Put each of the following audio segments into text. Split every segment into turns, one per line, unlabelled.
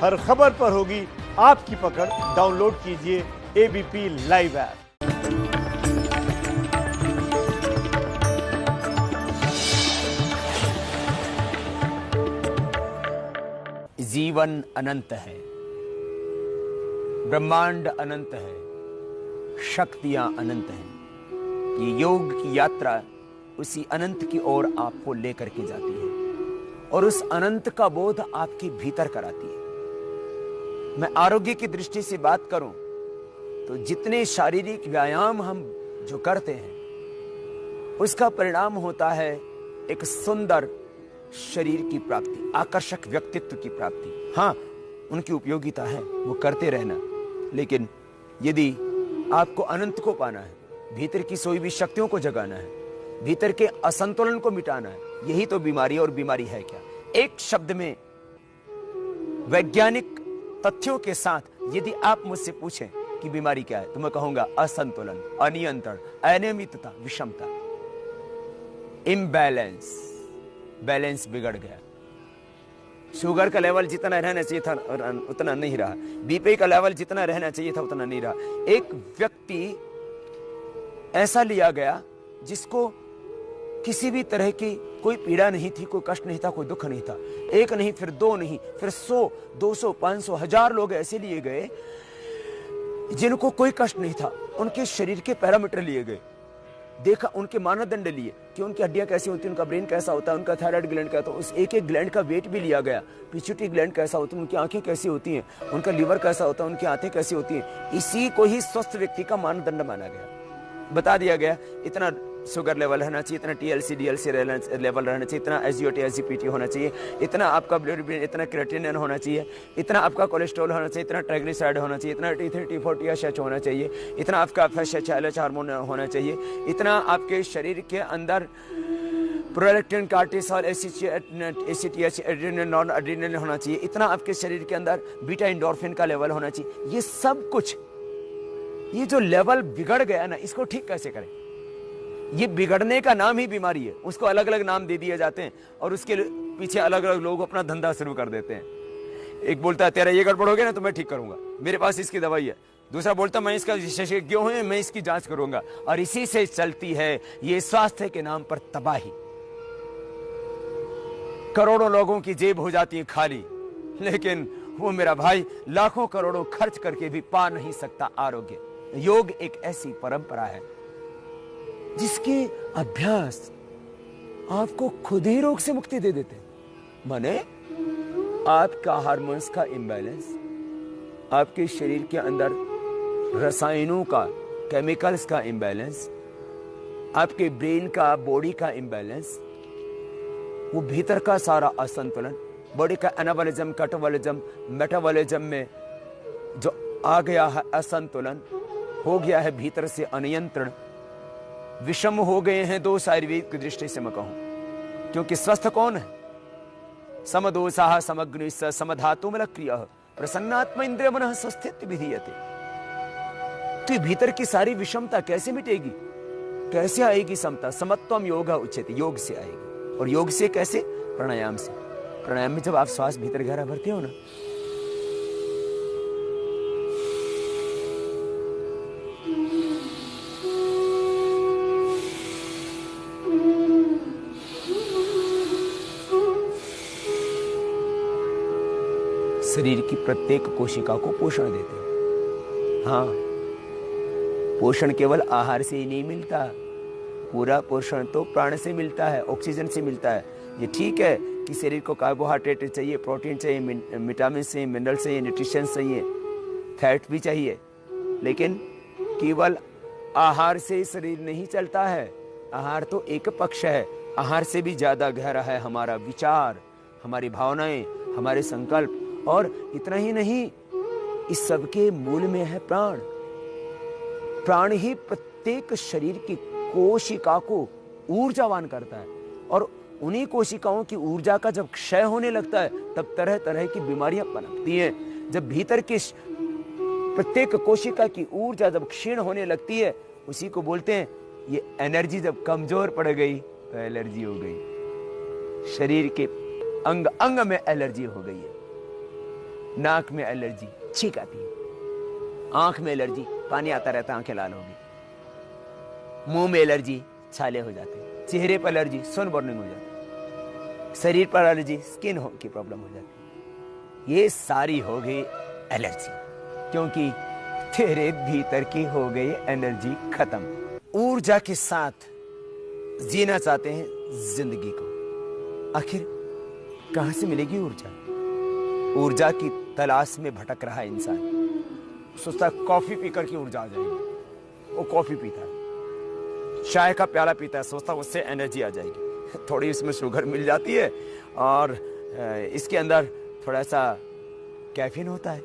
हर खबर पर होगी आपकी पकड़। डाउनलोड कीजिए एबीपी लाइव ऐप।
जीवन अनंत है, ब्रह्मांड अनंत है, शक्तियां अनंत हैं। ये योग की यात्रा उसी अनंत की ओर आपको लेकर के जाती है और उस अनंत का बोध आपके भीतर कराती है। मैं आरोग्य की दृष्टि से बात करूं तो जितने शारीरिक व्यायाम हम जो करते हैं उसका परिणाम होता है एक सुंदर शरीर की प्राप्ति, आकर्षक व्यक्तित्व की प्राप्ति। हाँ, उनकी उपयोगिता है, वो करते रहना। लेकिन यदि आपको अनंत को पाना है, भीतर की सोई हुई शक्तियों को जगाना है, भीतर के असंतुलन को मिटाना है, यही तो बीमारी है। और बीमारी है क्या? एक शब्द में वैज्ञानिक तथ्यों के साथ यदि आप मुझसे पूछें कि बीमारी क्या है, तो मैं कहूंगा असंतुलन, अनियंत्रण, अनियमितता, विषमता, इम्बैलेंस। बैलेंस बिगड़ गया। शुगर का लेवल जितना रहना चाहिए था उतना नहीं रहा, बीपी का लेवल जितना रहना चाहिए था उतना नहीं रहा। एक व्यक्ति ऐसा लिया गया जिसको किसी भी तरह की कोई पीड़ा नहीं थी, कोई कष्ट नहीं था, कोई दुख नहीं था। एक नहीं, फिर दो नहीं, फिर 100, 200, 500, 1000 लोग ऐसे लिए गए जिनको कोई कष्ट नहीं था। उनके शरीर के पैरामीटर लिए गए, देखा, उनके मानदंड लिए कि उनकी हड्डियां कैसी होती हैं, उनका ब्रेन कैसा होता है, उनका थायराइड ग्लैंड क्या होता है, उस एक एक ग्लैंड का वेट भी लिया गया। पिट्यूटरी ग्लैंड कैसा होता है, उनकी आंखें कैसी होती हैं, उनका लीवर कैसा होता है, उनकी आंखें कैसी होती हैं। इसी को ही स्वस्थ व्यक्ति का मानदंड माना गया। बता दिया गया इतना शुगर लेवल रहना चाहिए, इतना टीएलसी डीएलसी लेवल रहना चाहिए, इतना एसजीओटी एसजीपीटी होना चाहिए, इतना आपका बिलिरुबिन, इतना क्रिएटिनिन होना चाहिए, इतना आपका कोलेस्ट्रॉल होना चाहिए, इतना ट्राइग्लिसराइड होना चाहिए, इतना T3 T4 TSH होना चाहिए, इतना आपका FSH हार्मोन होना चाहिए, इतना आपके शरीर के अंदर prolactin, cortisol, ACTH, adrenaline, non adrenaline होना चाहिए, इतना आपके शरीर के अंदर बीटा एंडोर्फिन का लेवल होना चाहिए। ये सब कुछ, ये जो लेवल बिगड़ गया ना, इसको ठीक कैसे करें? ये बिगड़ने का नाम ही बीमारी है। उसको अलग अलग नाम दे दिए जाते हैं और उसके पीछे अलग अलग लोग अपना धंधा शुरू कर देते हैं। एक बोलता है तेरा ये गड़बड़ हो गया ना तो मैं ठीक करूंगा, मेरे पास इसकी दवाई है। दूसरा बोलता मैं इसका विशेषज्ञ हूं, मैं इसकी जांच करूंगा। और इसी से चलती है ये स्वास्थ्य के नाम पर तबाही। करोड़ों लोगों की जेब हो जाती है खाली, लेकिन वो मेरा भाई लाखों करोड़ों खर्च करके भी पा नहीं सकता आरोग्य। योग एक ऐसी परंपरा है जिसके अभ्यास आपको खुद ही रोग से मुक्ति दे देते हैं। माने आपका हार्मोन्स का इम्बैलेंस, आपके शरीर के अंदर रसायनों का, केमिकल्स का इम्बैलेंस, आपके ब्रेन का, बॉडी का इम्बैलेंस, वो भीतर का सारा असंतुलन, बॉडी का एनाबॉलिज्म, कैटाबॉलिज्म, मेटाबॉलिज्म में जो आ गया है असंतुलन, हो गया है भीतर से अनियंत्रण, विषम हो गए हैं दो शारीरिक दृष्टि से मैं कहूं। क्योंकि स्वस्थ कौन है? समदोषाः समग्निश्च समधातुमलक्रियः प्रसन्नात्मा इंद्रिय मनः स्वस्थित विधीयते। तो भीतर की सारी विषमता कैसे मिटेगी? कैसे आएगी समता? समत्वम योग उच्यते, योग से आएगी। और योग से कैसे? प्राणायाम से। प्राणायाम में जब आप श्वास भीतर गहरा भरते हो ना, शरीर की प्रत्येक कोशिका को पोषण देते हैं। हाँ, पोषण केवल आहार से ही नहीं मिलता, पूरा पोषण तो प्राण से मिलता है, ऑक्सीजन से मिलता है। ये ठीक है कि शरीर को कार्बोहाइड्रेट चाहिए, प्रोटीन चाहिए, विटामिन चाहिए, मिनरल चाहिए, न्यूट्रिशन चाहिए, फैट भी चाहिए, लेकिन केवल आहार से शरीर नहीं चलता है। आहार तो एक पक्ष है, आहार से भी ज्यादा गहरा है हमारा विचार, हमारी भावनाएं, हमारे संकल्प। और इतना ही नहीं, इस सब के मूल में है प्राण। प्राण ही प्रत्येक शरीर की कोशिका को ऊर्जावान करता है। और उन्हीं कोशिकाओं की ऊर्जा का जब क्षय होने लगता है तब तरह तरह की बीमारियां पनपती हैं। जब भीतर की प्रत्येक कोशिका की ऊर्जा जब क्षीण होने लगती है, उसी को बोलते हैं ये एनर्जी जब कमजोर पड़ गई तो एलर्जी हो गई। शरीर के अंग अंग में एलर्जी हो गई है। नाक में एलर्जी, छींक आती है, आंख में एलर्जी, पानी आता रहता है, आंखें लाल होगी, मुंह में एलर्जी, छाले हो जाते हैं, चेहरे पर एलर्जी, सन बर्निंग हो जाती है, शरीर पर एलर्जी, स्किन की प्रॉब्लम हो जाती है। ये सारी हो गई एलर्जी, क्योंकि तेरे भीतर की हो गई एनर्जी खत्म। ऊर्जा के साथ जीना चाहते हैं जिंदगी को, आखिर कहां से मिलेगी ऊर्जा? ऊर्जा की तलाश में भटक रहा है इंसान, सोचता है कॉफी पीकर की ऊर्जा आ जाएगी, वो कॉफी पीता है, चाय का प्याला पीता है, सोचता है उससे एनर्जी आ जाएगी, थोड़ी इसमें शुगर मिल जाती है और इसके अंदर थोड़ा सा कैफीन होता है,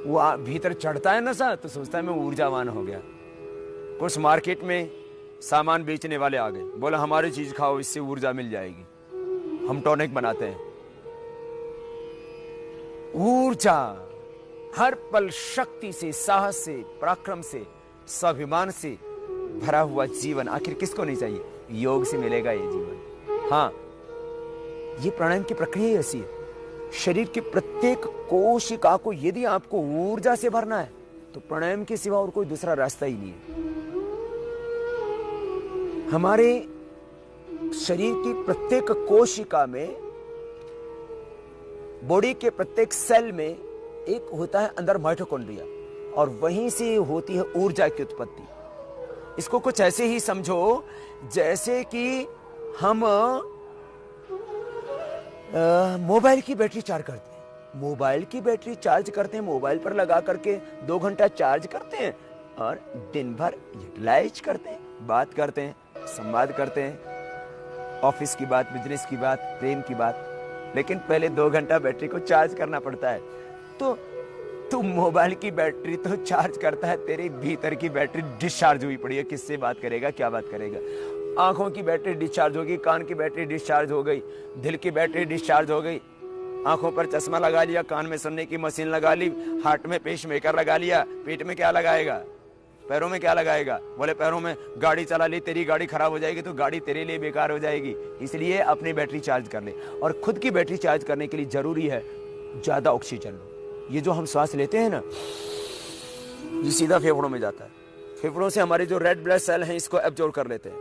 वो भीतर चढ़ता है नशा, तो सोचता है मैं ऊर्जावान हो गया। कुछ मार्केट में सामान बेचने वाले आ गए, बोला हमारी चीज खाओ, इससे ऊर्जा मिल जाएगी, हम टॉनिक बनाते हैं। ऊर्जा हर पल शक्ति से, साहस से, पराक्रम से, स्वाभिमान से भरा हुआ जीवन आखिर किसको नहीं चाहिए? योग से मिलेगा ये जीवन। हाँ, ये प्राणायाम की प्रक्रिया ऐसी है, शरीर के प्रत्येक कोशिका को यदि आपको ऊर्जा से भरना है तो प्राणायाम के सिवा और कोई दूसरा रास्ता ही नहीं है। हमारे शरीर की प्रत्येक कोशिका में, बॉडी के प्रत्येक सेल में एक होता है अंदर माइटोकॉन्ड्रिया, और वहीं से होती है ऊर्जा की उत्पत्ति। इसको कुछ ऐसे ही समझो जैसे कि हम मोबाइल की बैटरी चार्ज करते हैं, मोबाइल की बैटरी चार्ज करते हैं, मोबाइल पर लगा करके 2 घंटा चार्ज करते हैं और दिन भर यूटिलाइज करते हैं, बात करते हैं, संवाद करते हैं, ऑफिस की बात, बिजनेस की बात, प्रेम की बात, लेकिन पहले 2 घंटा बैटरी को चार्ज करना पड़ता है। तो तू मोबाइल की बैटरी तो चार्ज करता है, तेरे भीतर की बैटरी डिस्चार्ज हुई पड़ी है, किससे बात करेगा, क्या बात करेगा? आंखों की बैटरी डिस्चार्ज होगी, कान की बैटरी डिस्चार्ज हो गई, दिल की बैटरी डिस्चार्ज हो गई, आंखों पर चश्मा लगा लिया, कान में सुनने की मशीन लगा ली, हार्ट में पेसमेकर लगा लिया, पेट में क्या लगाएगा, पैरों में क्या लगाएगा? बोले पैरों में गाड़ी चला ली, तेरी गाड़ी खराब हो जाएगी तो गाड़ी तेरे लिए बेकार हो जाएगी। इसलिए अपनी बैटरी चार्ज कर ले, और खुद की बैटरी चार्ज करने के लिए जरूरी है ज्यादा ऑक्सीजन लो। ये जो हम सांस लेते हैं ना, ये सीधा फेफड़ों में जाता है, फेफड़ों से हमारे जो रेड ब्लड सेल हैं इसको एब्जॉर्ब कर लेते हैं,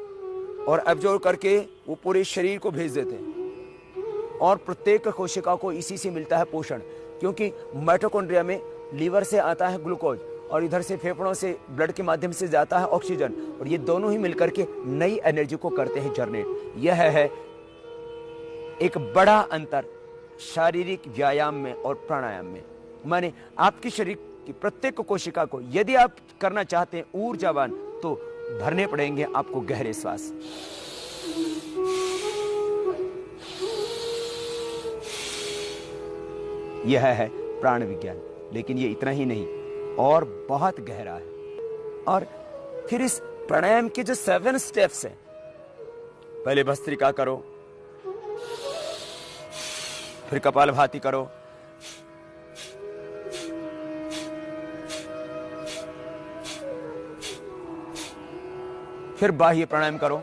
और एब्जॉर्ब करके वो पूरे शरीर को भेज देते हैं, और प्रत्येक कोशिका को इसी से मिलता है पोषण, क्योंकि माइटोकॉन्ड्रिया में लीवर से आता है ग्लूकोज और इधर से फेफड़ों से ब्लड के माध्यम से जाता है ऑक्सीजन, और ये दोनों ही मिलकर के नई एनर्जी को करते हैं जनरेट। यह है एक बड़ा अंतर शारीरिक व्यायाम में और प्राणायाम में। माने आपके शरीर की प्रत्येक कोशिका को यदि आप करना चाहते हैं ऊर्जावान, तो भरने पड़ेंगे आपको गहरे श्वास। यह है प्राण विज्ञान, लेकिन ये इतना ही नहीं और बहुत गहरा है। और फिर इस प्राणायाम के जो 7 स्टेप्स हैं, पहले भस्त्रिका करो, फिर कपालभाति करो, फिर बाह्य प्राणायाम करो,